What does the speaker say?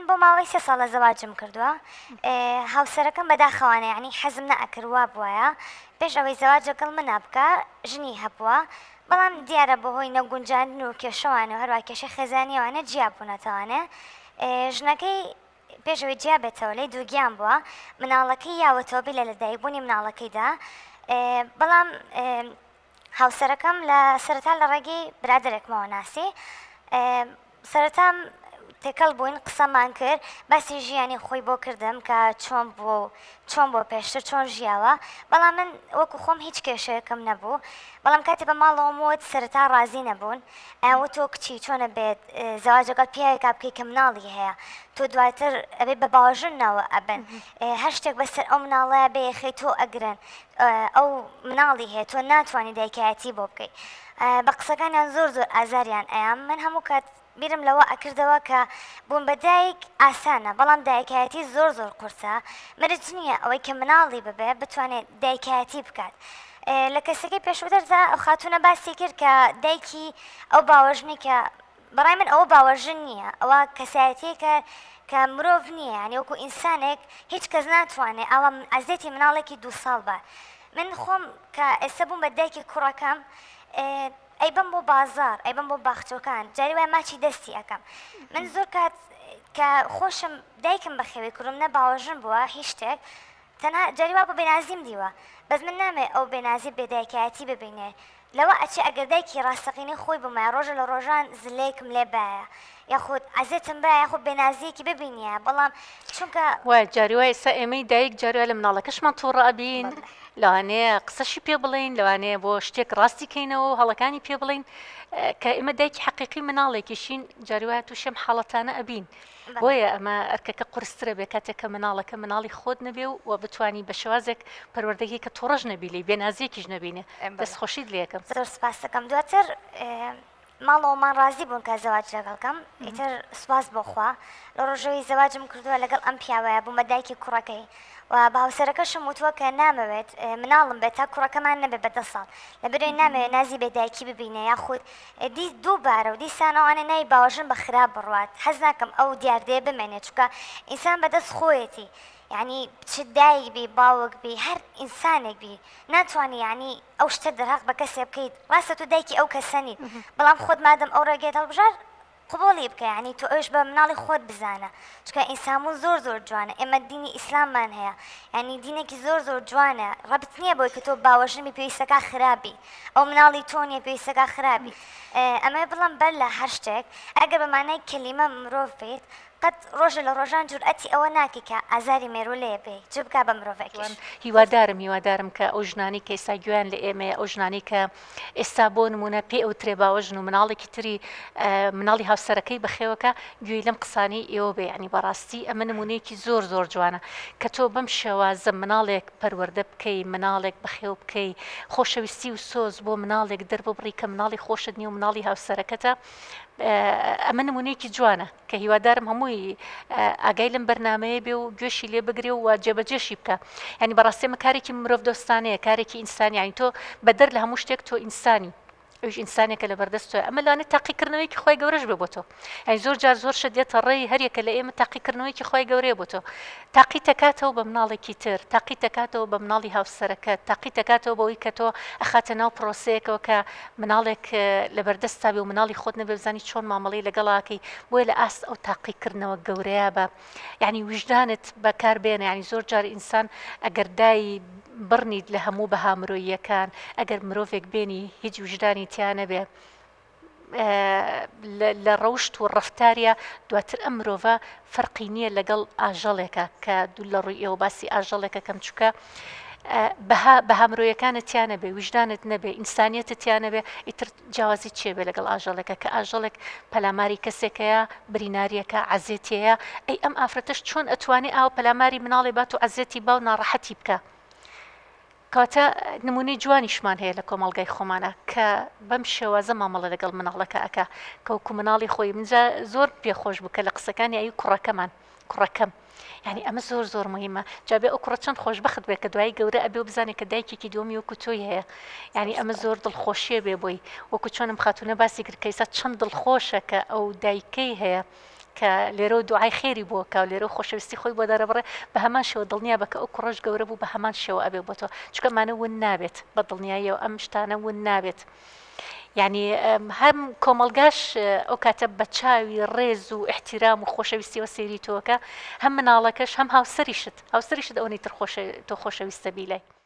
بۆ ماوەی 3 ساڵە زەواجم کردووە هاوسەرەکەم بەداخەوانە یعنی حەزم نەئەکردوا بووایە پێش ئەوەی زەواج لەگەڵ منە بکە ژنی هەبووە بەڵام دیارە بەهۆی نەگونجاندن و کێشەوانە و هەروە کێشە خێزانیەوانە جیا بوونەتەوانێ ژنەکەی پێشەوەی جیا بێتەوە لەی دووگیان بووە مناڵەکەی یاوەتەوە بێ لە لەدایکبوونی مناڵەکەیدا بەڵام هاوسەرەکەم لە سەرەتا لە ڕێگەی برادێکمەوە ناسی سەرەتام تێکەڵ بووین قسەمان کرد باسی ژیانی خۆی بۆ کردم کە چۆن بۆ پێشتر چۆن ژیاوە بەڵام من وەکو خۆم هیچ کێشەیەکەم نەبوو بەڵام کاتێ بە ماڵەوەموت سەرەتا ڕازی نەبوون ئەوە تۆ کچی چۆنە بێت زەواجەکەت پیاوێکا بکەی کە مناڵی هەیە تۆ دواتر ئەبێ بە باوەژنەوە ئەبن هەر شتێک بەسەر ئەو مناڵەیە بێخەی تۆ ئەگرن ئەو مناڵی هەیە تۆ ناتوانانی دایکایەتی بۆ بکەیت بە قسەکانیان زۆر ئازاریان ئەیان من هەموو کات بیرم لەوە ئەکردەوە کە بوون بە دایک ئاسانە بەڵام دایکایەتی زۆر قورسە مرج نییە ئەوەی کە مناڵی ببێ بتوانێت دایکایەتی بکات لە کەسەکەی پێشوەتەردا ئەو خاتونە باسی کرد کە دایکی ئەو باوەژنی کە بەڕای من ئەوە باوەژن نییە ئەوە کەسایەتیەکە کە مرۆڤ نییە ینی وەکو ئینسانێک هیچ کەس ناتوانێت ئەوە ئازێتی مناڵێکی 2 ساڵ بە من خۆم کە ئێستا بووم بە دایکی کوڕەکەم ئەیبم بۆ بازار ئەیبم بۆ باخچۆکان جاری وای ماچی دەستی ئەەکەم من زۆر کات کە خۆشم دایکم بەخێوی کوڕم نە باوەژن بووە هیچ شتێک تەنها جاریوا بۆ بێنازیم دیوە بەس من نامێ ئەو بێنازی بێدایکایەتی ببینێ لەوە ئەچی ئەگەر دایکی ڕاستەقینی خۆی بمایە ڕۆژە لە ڕۆژان زلەیەکم لێ باە یاخود عزێتم بە یاخود بێنازیەکی ببینیە بەڵام چونکە وای جاریوای ئێستا ئێمەی دایک جاروای لە مناڵەکەشمان تووڕابین لەوانەیە قسەشی پێ بڵین لەوانەیە بۆ شتێک ڕاستی کەینەوە هەڵەکانی پێ بڵین کە ئێمە دایکی حەقیقی مناڵێکیشین جاروایە تووشێم حاڵەتانە ئەبین بۆیە ئەمە ئەرکەکە قورسترە بێ کاتێککە مناڵەکە مناڵی خۆت نەبێ و بتانی بە شێوازێک پەروەردەگی کە تۆڕژ نەبی لی بێنازیەکیش نەبینێ دەستخۆشیت لێەکەم زۆر سپاس دەکەم دواتر ماڵەوەمان ڕازی بوون کە زەواج لەگەڵکەم ئیتر سواز بۆخوا لە ڕۆژەوەی زەواجم کردووە لەگەڵ ئەم پیاوەیە بوومە دایکی کوڕەکەی و بە هاوسەرەکەشم وتووە کە نامەوێت مناڵم بێت تا کوڕەکەمان نەبێت بە 10 ساڵ لەبەرەوەی نامەوێت نازی بێدایکی ببینێ یاخود دووبارە و دیسانەوانە نای باوەژن بە خراپ بڕوات حەز ناکەم ئەو دیاردەیە بمێنێت چونکە ئینسان بەدەست خۆیەتی یعنی چ دایک بی باوک بی هەر ئینسانێک بی ناتوانانی یعنی ئەو شتە دەرهاق بە کەسێ بکەیت ڕاستە تو دایکی ئەو کەسەنیت بەڵام خۆت مادەم ئەو ڕێگەیت هەڵبژار قبولی بکە یعنی تۆ ئەوش بە مناڵی خۆت بزانە چکە ئینسانمون زۆر جوانە ئێمە دینی ئیسلاممان هەیە یعنی دینێکی زۆر جوانە ڕەبت نییە بۆی کە تۆ باوەژنی پێویستەکە خراپی ئەو مناڵی تۆ نیە پێویستەکە خراپی ئەمە بڵم بەر لە هەر شتێک ئەگەر بەمانای کەلیمە مرۆڤ بێت قەت ڕۆژە لە ڕۆژان جورئەتی ئەوە ناکە کە ئازاری مێرو لێ بێ چ بکە بە مرۆڤێکیش هیوادارم کە ئەو ژنانی کە ئێستا گویان لە ئێمە ئەو ژنانی کە ئێستا بۆ نمونە پێ ئەو ترێ باوەژن و مناڵێکی تری مناڵی هاوسەرەکەی بەخێوەکە گوێی لەم قسانەی ئێوە بێ ینی بەڕاستی ئەمە نمونەیەکی زۆر جوانە کە تۆ بەم شێوازە مناڵێک پەروەردە بکەی مناڵێک بەخێو بکەی خۆشەویستی و سۆز بۆ مناڵێک دەرببڕی کە مناڵی خۆشت نیە و مناڵی هاوسەرەکەتە ئەمە نمونەیەکی جوانە کە هیوادارم هەمووی ئاگای لەم بەرنمەیە بێ و گوێشی لێ بگرێ و جێبەجێشی بکە ینی بەڕاستیمە کارێکی مرۆڤ دۆستانەیە کارێکی ئینسانی ینی تۆ بەدەر لە هەموو شتێک تۆ ئینسانی ئەوش ئینسانێکە لە بەردەستۆ ئەمە لەوانێ تاقیکردنەوەیکی خۆی گەورەش بێ بۆ تۆ ئەی زۆر جار زۆر شت دێتە ڕێی هەریەکە لە ئێمە تاقیکردنەوەیکی خۆی گەورەیە بۆ تۆ تاقی تەکاتەوە بە مناڵێکی تر تاقی تەکاتەوە بە مناڵی هاوسەرەکەت تاقی تەکاتەوە بەوەی کە تۆ ئەخاتە ناو پرۆسەیەکەوە کە مناڵێک لە بەردەستا بێ و مناڵی خۆت نەبێ بزانی چۆن مامەڵەی لەگەڵاکەی بۆیە لە ئاست ئەو تاقیکردنەوە گەورەیە بە یعنی وجدانت بەکار بێنە ینی زۆر جار ئینسان ئەگەر دای بڕنیت لە هەموو بەها مرۆییەکان ئەگەر مرۆڤێک بێنی هیچ وجدانی تیانە بێ لە ڕەوشت و ڕەفتاریە دواتر ئەم مرۆڤە فەرقی نییە لەگەڵ ئاژەڵێکە کە دوو لە ڕووی ئێوە باسی ئاژەڵێکە کەم چووکە بەها مرۆیەکانت تیانە بێ وجدانت نەبێ ئینسانیەتت تیانە بێ ئیتر جیاوازی چێ بێ لەگەڵ ئاژەڵێکە کە ئاژەڵێک پەلاماری کەسێکەیە بریناریەکە عەزێتەیە ئەی ئەم ئافرەتەش چۆن ئەتوانێ ئاو پەلاماری مناڵی بات و عەزێتی با و ناڕەحەتی بکە کاتە نمونەی جوانیشمان هەیە لە کۆمەڵگای خۆمانە کە بەم شێوازە مامەڵە لەگەڵ مناڵەکە ئەکا کەوکو مناڵی خۆی منجا زۆر پێخۆش بوو کە لە قسەکانی ئەی کوڕەکەم یعنی ئەمە زۆر مهمە جابێ ئەو کوڕە چەند خۆشبەخت بێ کە دوای گەورە ئەبێ و بزانێت کە دایکێکی دومی وەکو تۆی هەیە یعنی ئەمە زۆر دڵخۆشیە بێ بۆی وەکو چۆنم خاتونە باسی کرد کە ئێستا چەند دڵخۆشە کە ئەو دایکەی هەیە کە لێرە دوعای خێری بووکە و لێرە خۆشەویستی خۆی بۆ دەرەبڕێ بە هەمان شێوە دڵنیا بکە ئەو کوڕەش گەورە بوو بە هەمان شێوە ئەبێ بۆ تۆ چکەمانە ون نابێت بە دڵنیاییەوە ئەم شتانە ون نابێت. یعنی هەم کۆمەلگاش ئەو کاتە بە چاوی ڕێز و احتیرام و خۆشەویستیەوە سێری تۆکە هەم مناڵەکەش هەم هاوسەریشت ئەوەی تر تۆ خۆشەویستە بیلای.